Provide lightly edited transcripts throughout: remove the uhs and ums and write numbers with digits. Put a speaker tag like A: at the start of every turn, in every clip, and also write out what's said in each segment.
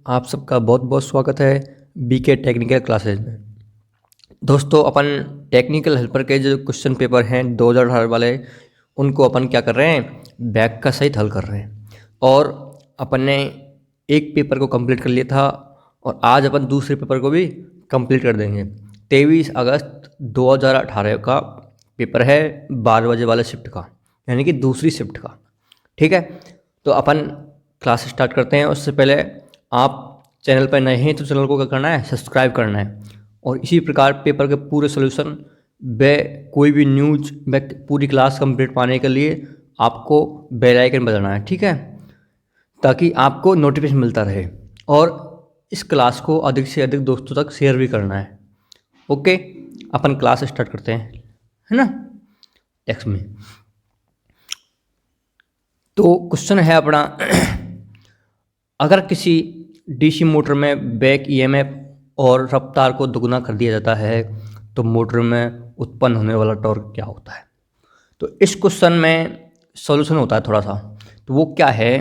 A: आप सबका बहुत बहुत स्वागत है बीके टेक्निकल क्लासेज में। दोस्तों, अपन टेक्निकल हेल्पर के जो क्वेश्चन पेपर हैं 2018 वाले, उनको अपन क्या कर रहे हैं, बैक का सहित हल कर रहे हैं। और अपन ने एक पेपर को कंप्लीट कर लिया था और आज अपन दूसरे पेपर को भी कंप्लीट कर देंगे। 23 अगस्त 2018 का पेपर है 12 बजे वाले शिफ्ट का, यानी कि दूसरी शिफ्ट का। ठीक है, तो अपन क्लास स्टार्ट करते हैं। उससे पहले आप चैनल पर नए हैं तो चैनल को क्या करना है, सब्सक्राइब करना है। और इसी प्रकार पेपर के पूरे सॉल्यूशन व कोई भी न्यूज व पूरी क्लास कंप्लीट पाने के लिए आपको बेल आइकन बजाना है। ठीक है, ताकि आपको नोटिफिकेशन मिलता रहे। और इस क्लास को अधिक से अधिक दोस्तों तक शेयर भी करना है। ओके, अपन क्लास स्टार्ट करते हैं, है ना। टेक्स्ट में तो क्वेश्चन है अपना अगर किसी डीसी मोटर में बैक ईएमएफ और रफ्तार को दोगुना कर दिया जाता है तो मोटर में उत्पन्न होने वाला टॉर्क क्या होता है। तो इस क्वेश्चन में सॉल्यूशन होता है थोड़ा सा, तो वो क्या है,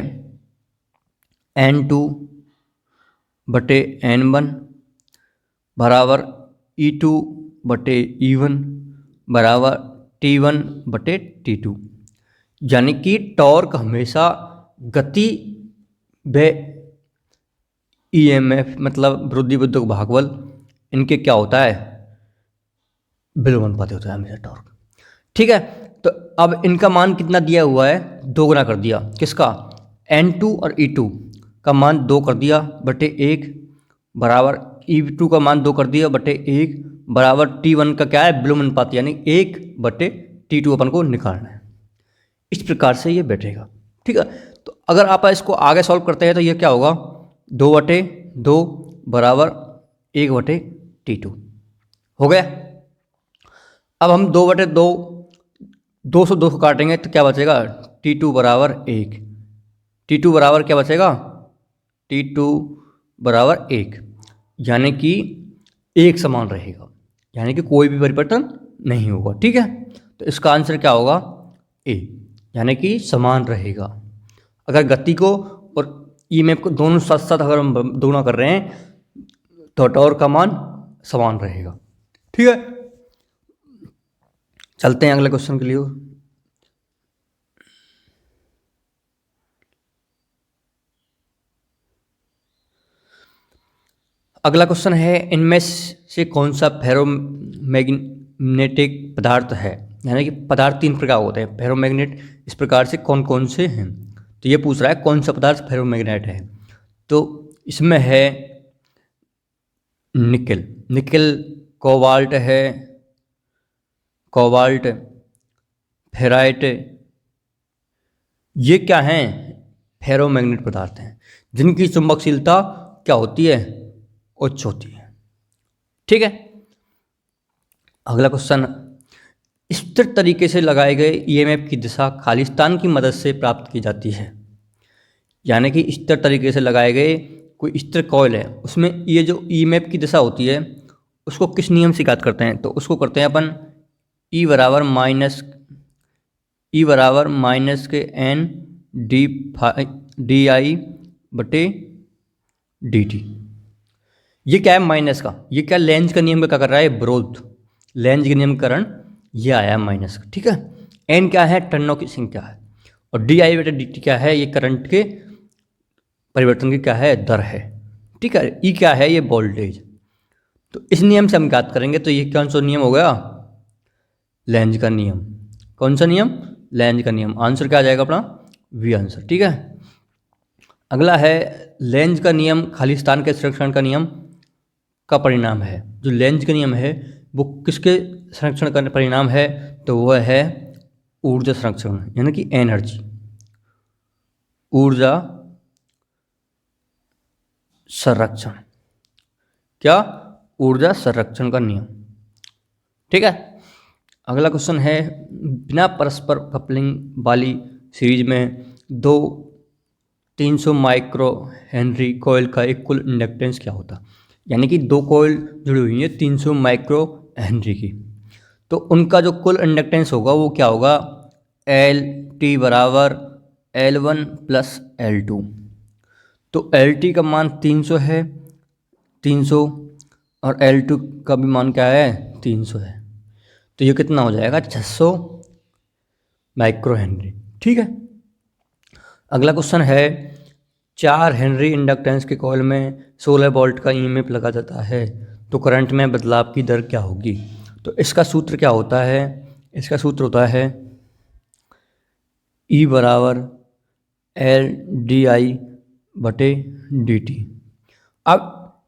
A: N2 बटे N1 बराबर E2 बटे E1 बराबर T1 बटे T2। यानी कि टॉर्क हमेशा गति व ईएमएफ मतलब विरोधी विद्युत भागबल, इनके क्या होता है, विलोमानुपाती होता है हमेशा टॉर्क। ठीक है, तो अब इनका मान कितना दिया हुआ है, दो गुना कर दिया। किसका, N2 और E2 का मान 2 कर दिया बटे 1 बराबर E2 का मान 2 कर दिया बटे 1 बराबर T1 का क्या है, विलोमानुपाती, यानी 1 बटे T2 अपन को निकालना है। इस प्रकार से ये बैठेगा। ठीक है, तो अगर आप इसको आगे सॉल्व करते हैं तो ये क्या होगा, 2/2 बराबर 1/T2 हो गया। अब हम 2/2 2 से 2 को काटेंगे तो क्या बचेगा, T2 बराबर 1। T2 बराबर क्या बचेगा, T2 बराबर 1, यानी कि एक समान रहेगा, यानी कि कोई भी परिवर्तन नहीं होगा। ठीक है, तो इसका आंसर क्या होगा, ए, यानी कि समान रहेगा। अगर गति को और ईएमएफ को दोनों साथ साथ अगर हम दोगुना कर रहे हैं तो टॉर्क का मान समान रहेगा। ठीक है, चलते हैं अगले क्वेश्चन के लिए। अगला क्वेश्चन है, इनमें से कौन सा फेरोमैग्नेटिक पदार्थ है। यानी कि पदार्थ 3 प्रकार होते हैं फेरोमैग्नेट, इस प्रकार से कौन कौन से हैं। तो ये पूछ रहा है कौन सा पदार्थ फेरोमैग्नेट है। तो इसमें है निकल, निकल, कोबाल्ट है, कोबाल्ट, फेराइट, ये क्या हैं, फेरोमैग्नेट पदार्थ हैं जिनकी चुंबकशीलता क्या होती है, उच्च होती है। ठीक है, अगला क्वेश्चन, स्थिर तरीके से लगाए गए ईएमएफ की दिशा खालिस्तान की मदद से प्राप्त की जाती है। यानी कि स्थिर तरीके से लगाए गए कोई स्थिर कॉइल है, उसमें ये जो ईएमएफ की दिशा होती है उसको किस नियम से ज्ञात करते हैं, तो उसको करते हैं अपन ई बराबर माइनस के एन डी आई बटे डी टी। ये क्या है, माइनस का, ये क्या लेंज का नियम का क्या कर रहा है, विरोध, लेंज के नियम के कारण ये आया है माइनस का। ठीक है, एन क्या है, टर्नों की संख्या है, और डी आई बटे डी टी क्या है, ये करंट के परिवर्तन की क्या है, दर है। ठीक है, ई क्या है, ये वोल्टेज। तो इस नियम से हम ज्ञात करेंगे, तो ये कौन सा नियम हो गया, लेंज का नियम। कौन सा नियम, लेंज का नियम। आंसर क्या आ जाएगा अपना, वी आंसर। ठीक है, अगला है, लेंज का नियम खालिस्तान के संरक्षण का नियम का परिणाम है। जो लेंज का नियम है वो किसके संरक्षण का परिणाम है, तो वह है ऊर्जा संरक्षण, यानी कि एनर्जी, ऊर्जा संरक्षण, क्या, ऊर्जा संरक्षण का नियम। ठीक है, अगला क्वेश्चन है, बिना परस्पर कपलिंग वाली सीरीज में दो 300 माइक्रो हेनरी कॉइल का एक कुल इंडक्टेंस क्या होता। यानी कि दो कॉइल जुड़ी हुई है 300 माइक्रो हेनरी की, तो उनका जो कुल इंडक्टेंस होगा वो क्या होगा, एल टी बराबर L1 प्लस L2। तो LT का मान 300 है, 300, और L2 का भी मान क्या है, 300 है। तो ये कितना हो जाएगा, 600 माइक्रो हेनरी। ठीक है। अगला क्वेश्चन है, 4 हेनरी इंडक्टेंस के कॉइल में 16 वोल्ट का EMF लगा जाता है, तो करंट में बदलाव की दर क्या होगी। तो इसका सूत्र क्या होता है, इसका सूत्र होता है E बराबर LdI/dt। अब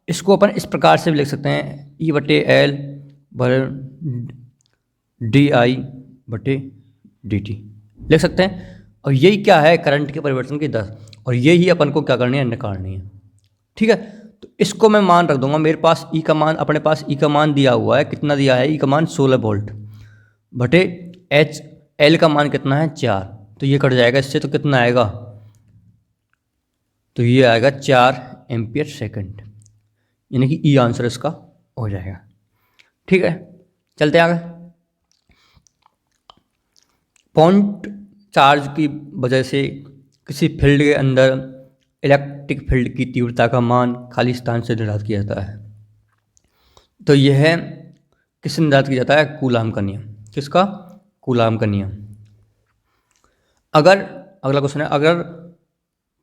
A: इसको अपन इस प्रकार से भी लिख सकते हैं, E/L/dI/dt लिख सकते हैं। और यही क्या है, करंट के परिवर्तन की दर, और यही अपन को क्या करनी है, निकालनी है। ठीक है। तो इसको मैं मान रख दूंगा, मेरे पास ई का मान, अपने पास ई का मान दिया हुआ है, कितना दिया है, ई का मान 16 वोल्ट बटे एच, एल का मान कितना है, 4। तो ये कट जाएगा इससे, तो कितना आएगा, तो ये आएगा 4 एम्पियर सेकंड, यानी कि ई आंसर इसका हो जाएगा। ठीक है, चलते आगे। पॉइंट चार्ज की वजह से किसी फील्ड के अंदर इलेक्ट्रिक फील्ड की तीव्रता का मान खाली स्थान से निर्धारित किया जाता है। तो यह किससे निर्धारित किया जाता है, कूलाम का नियम। किसका, कूलाम का नियम। अगर अगला क्वेश्चन है, अगर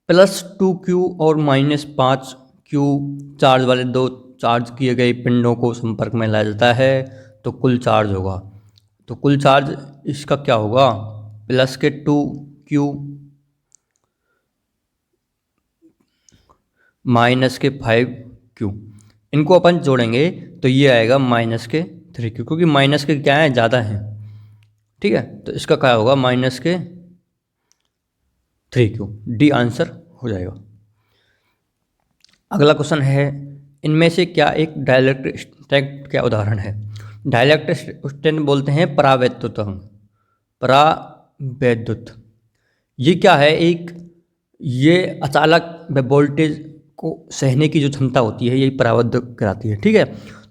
A: +2Q और -5Q चार्ज वाले दो चार्ज किए गए पिंडों को संपर्क में लाया जाता है तो कुल चार्ज होगा। तो कुल चार्ज इसका क्या होगा, प्लस के 2Q माइनस के 5Q, इनको अपन जोड़ेंगे तो ये आएगा माइनस के 3Q, क्योंकि माइनस के क्या है, ज़्यादा हैं। ठीक है, तो इसका क्या होगा, माइनस के 3Q, डी आंसर हो जाएगा। अगला क्वेश्चन है, इनमें से क्या एक डाइलेक्ट्रिक स्टैंड का उदाहरण है। डाइलेक्ट्रिक स्टैंड बोलते हैं परावैद्युत अंग, परावैद्युत। ये क्या है, एक ये अचालक वोल्टेज को सहने की जो क्षमता होती है, यही परावैद्युत कराती है। ठीक है,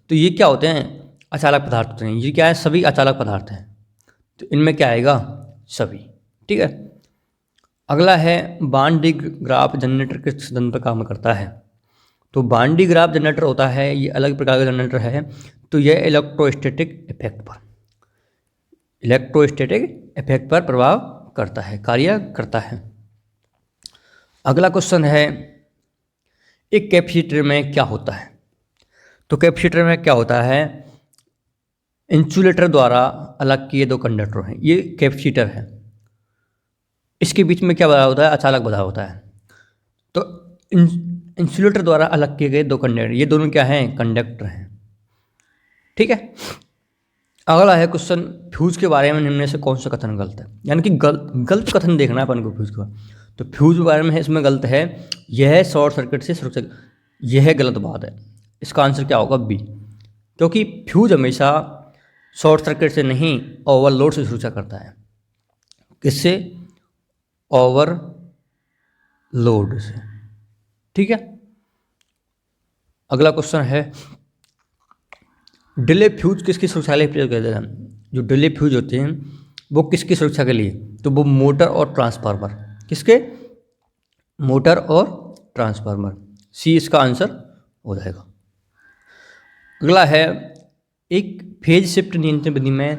A: तो ये क्या होते हैं, अचालक पदार्थ होते हैं। ये क्या है, सभी अचालक पदार्थ हैं, तो इनमें क्या आएगा, सभी। ठीक है। अगला है, बांड डी ग्राफ जनरेटर किस सिद्धांत पर काम करता है। तो बांड डी ग्राफ जनरेटर होता है, ये अलग प्रकार का जनरेटर है। तो यह इलेक्ट्रोस्टैटिक इफेक्ट पर प्रभाव करता है, कार्य करता है। अगला क्वेश्चन है, एक कैपेसिटर में क्या होता है। तो कैपेसिटर में क्या होता है, इंसुलेटर द्वारा अलग किए दो कंडक्टर हैं, ये कैपेसिटर है। इसके बीच में क्या बदलाव होता है, अचालक बदलाव होता है। तो इंसुलेटर द्वारा अलग किए गए दो कंडक्टर, ये दोनों क्या हैं, कंडक्टर हैं। ठीक है। अगला है क्वेश्चन, फ्यूज के बारे में निम्न में से कौन सा कथन गलत है, यानी कि गलत कथन देखना है अपन को फ्यूज का। तो फ्यूज के बारे में है, इसमें गलत है, यह शॉर्ट सर्किट से सुरक्षा, यह गलत बात है। इसका आंसर क्या होगा, बी, क्योंकि फ्यूज हमेशा शॉर्ट सर्किट से नहीं, ओवरलोड से सुरक्षा करता है। किससे, ओवरलोड से। ठीक है। अगला क्वेश्चन है, डिले फ्यूज किसकी सुरक्षा के लिए प्रयोग किया जाता है। जो डिले फ्यूज होते हैं वो किसकी सुरक्षा के लिए, तो वो मोटर और ट्रांसफार्मर, किसके, मोटर और ट्रांसफार्मर, सी इसका आंसर हो जाएगा। अगला है, एक फेज शिफ्ट नियंत्रण विधि में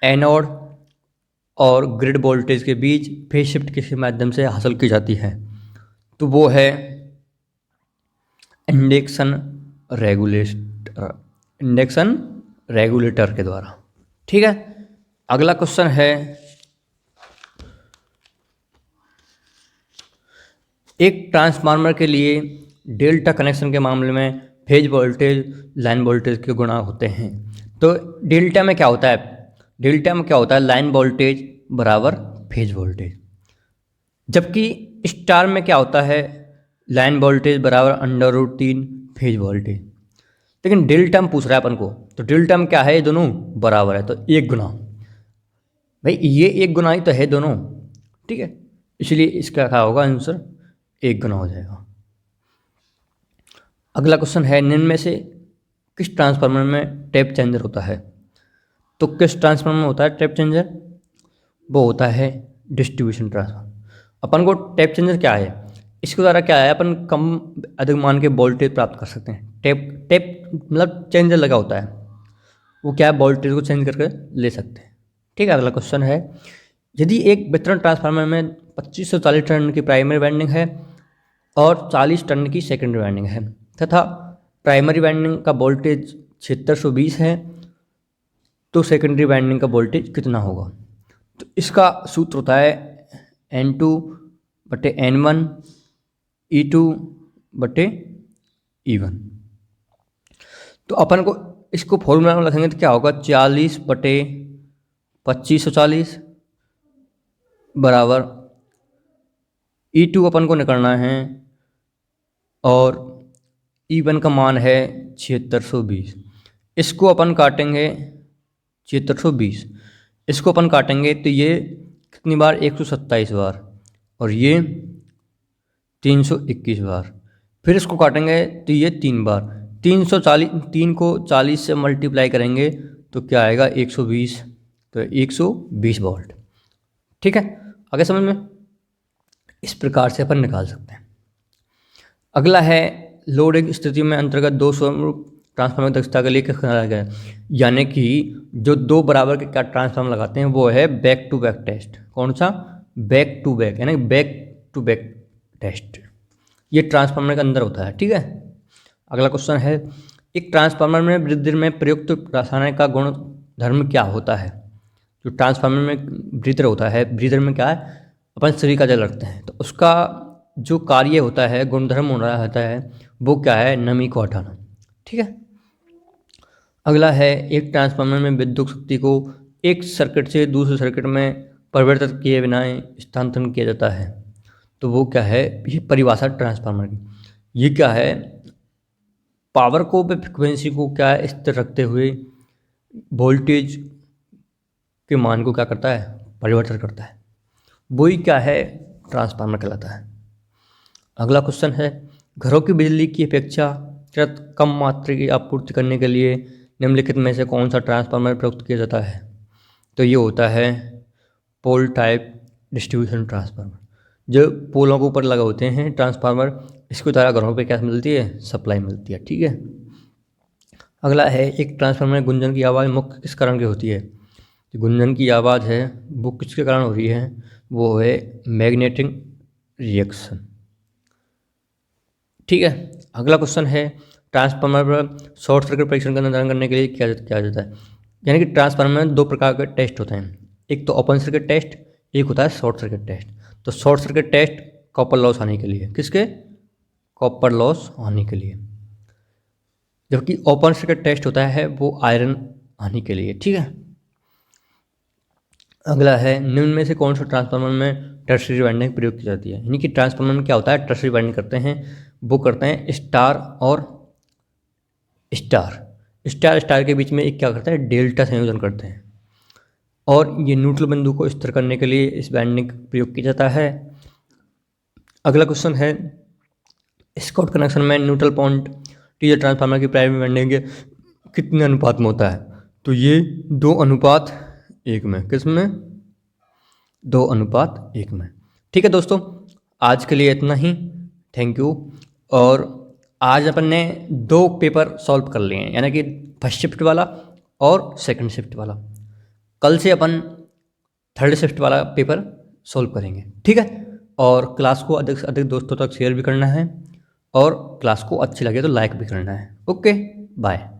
A: एनोड और ग्रिड वोल्टेज के बीच फेज शिफ्ट किसके माध्यम से हासिल की जाती है। तो वो है इंडक्शन रेगुलेटर के द्वारा। ठीक है। अगला क्वेश्चन है, एक ट्रांसफार्मर के लिए डेल्टा कनेक्शन के मामले में फेज वोल्टेज लाइन वोल्टेज के गुणा होते हैं। तो डेल्टा में क्या होता है, डेल्टा में क्या होता है, लाइन वोल्टेज बराबर फेज वोल्टेज, जबकि स्टार में क्या होता है, लाइन वोल्टेज बराबर √3 फेज वोल्टेज। लेकिन डेल्टा में पूछ रहा है अपन को, तो डेल्टा में क्या है, ये दोनों बराबर है, तो 1 गुना, भाई ये 1 गुना ही तो है दोनों। ठीक है, इसलिए इसका क्या होगा आंसर, 1 गुना हो जाएगा। अगला क्वेश्चन है, निम्न में से किस ट्रांसफार्मर में टैप चेंजर होता है। तो किस ट्रांसफार्मर में होता है टैप चेंजर, वो होता है डिस्ट्रीब्यूशन ट्रांसफार्मर। अपन को टैप चेंजर क्या है, इसके द्वारा क्या है, अपन कम अधिक मान के वोल्टेज प्राप्त कर सकते हैं। टेप टेप मतलब चेंजर लगा होता है, वो क्या है, वोल्टेज को चेंज करके ले सकते हैं। ठीक है, अगला क्वेश्चन है, यदि एक वितरण ट्रांसफार्मर में 2540 टर्न की प्राइमरी वाइंडिंग है और 40 टर्न की सेकेंडरी वाइंडिंग है तथा प्राइमरी वाइंडिंग का वोल्टेज 7620 है, तो सेकेंडरी वाइंडिंग का वोल्टेज कितना होगा? तो इसका सूत्र होता है N2/N1 E2/E1। तो अपन को इसको फॉर्मूला में रखेंगे तो क्या होगा, 40/2540 बराबर E2 अपन को निकालना है और E1 का मान है 7620। इसको अपन काटेंगे 7620, इसको अपन काटेंगे तो ये कितनी बार, 127 बार, और ये 321 बार। फिर इसको काटेंगे तो ये 3 बार, 340, 3 को 40 से मल्टीप्लाई करेंगे तो क्या आएगा, 120, तो 120 वोल्ट। ठीक है, आगे समझ में? इस प्रकार से अपन निकाल सकते हैं। अगला है, लोडिंग स्थिति में अंतर्गत दो समरूप ट्रांसफार्मर दक्षता के लिए क्या कहा गया है? यानी कि जो दो बराबर के क्या ट्रांसफार्मर लगाते हैं वो है बैक टू बैक टेस्ट। कौन सा? बैक टू बैक, यानी बैक टू बैक टेस्ट, ये ट्रांसफार्मर के अंदर होता है। ठीक है, अगला क्वेश्चन है, एक ट्रांसफार्मर में वृद्धि में प्रयुक्त रासायनिक का गुण धर्म क्या होता है? जो ट्रांसफार्मर में ब्रीदर होता है, ब्रीदर में क्या है, अपन सभी का जल रखते हैं, तो उसका जो कार्य होता है, गुणधर्म होता है, वो क्या है, नमी को हटाना। ठीक है, अगला है, एक ट्रांसफार्मर में विद्युत शक्ति को एक सर्किट से दूसरे सर्किट में परिवर्तित किए बिना स्थानांतरण किया जाता है, तो वो क्या है, ये परिभाषा ट्रांसफार्मर की। ये क्या है, पावर को व फ्रिक्वेंसी को क्या है, स्थिर रखते हुए वोल्टेज के मान को क्या करता है, परिवर्तन करता है, वही क्या है, ट्रांसफार्मर कहलाता है। अगला क्वेश्चन है, घरों की बिजली की अपेक्षाकृत कम मात्रा की आपूर्ति करने के लिए निम्नलिखित में से कौन सा ट्रांसफार्मर प्रयुक्त किया जाता है? तो ये होता है पोल टाइप डिस्ट्रीब्यूशन ट्रांसफार्मर। जो पोलों के ऊपर लगे होते हैं ट्रांसफार्मर, इसके द्वारा घरों पे क्या मिलती है, सप्लाई मिलती है। ठीक है, अगला है, एक ट्रांसफार्मर में गुंजन की आवाज़ मुख्य किस कारण की होती है? जो गुंजन की आवाज़ है वो किसके कारण हो रही है, वो है मैग्नेटिक रिएक्शन। ठीक है, अगला क्वेश्चन है, ट्रांसफार्मर पर शॉर्ट सर्किट परीक्षण का निर्धारण करने के लिए क्या जाता है? यानी कि ट्रांसफार्मर में दो प्रकार के टेस्ट होते हैं, एक तो ओपन सर्किट टेस्ट, एक होता है शॉर्ट सर्किट टेस्ट। तो short circuit test copper loss आने के लिए, किसके, कॉपर लॉस आने के लिए, जबकि ओपन सर्किट टेस्ट होता है वो आयरन आने के लिए। ठीक है, अगला है, निम्न में से कौन सा ट्रांसफार्मर में टर्शरी वाइंडिंग प्रयोग की जाती है? यानी कि ट्रांसफार्मर में क्या होता है, टर्शरी वाइंडिंग करते हैं, वो करते हैं स्टार और स्टार, स्टार स्टार के बीच में एक क्या करता है, डेल्टा संयोजन करते हैं, और ये न्यूट्रल बिंदु को स्थिर करने के लिए इस वाइंडिंग का प्रयोग किया जाता है। अगला क्वेश्चन है, स्कॉट कनेक्शन में न्यूट्रल पॉइंट टीजर ट्रांसफार्मर की प्राइमरी वाइंडिंग के कितने अनुपात में होता है? तो ये 2:1 में, किस में, 2:1 में। ठीक है दोस्तों, आज के लिए इतना ही, थैंक यू। और आज अपन ने 2 पेपर सॉल्व कर लिए हैं, यानी कि फर्स्ट शिफ्ट वाला और सेकंड शिफ्ट वाला। कल से अपन थर्ड शिफ्ट वाला पेपर सॉल्व करेंगे। ठीक है, और क्लास को अधिक से अधिक दोस्तों तक शेयर भी करना है, और क्लास को अच्छी लगे तो लाइक भी करना है। Okay, bye.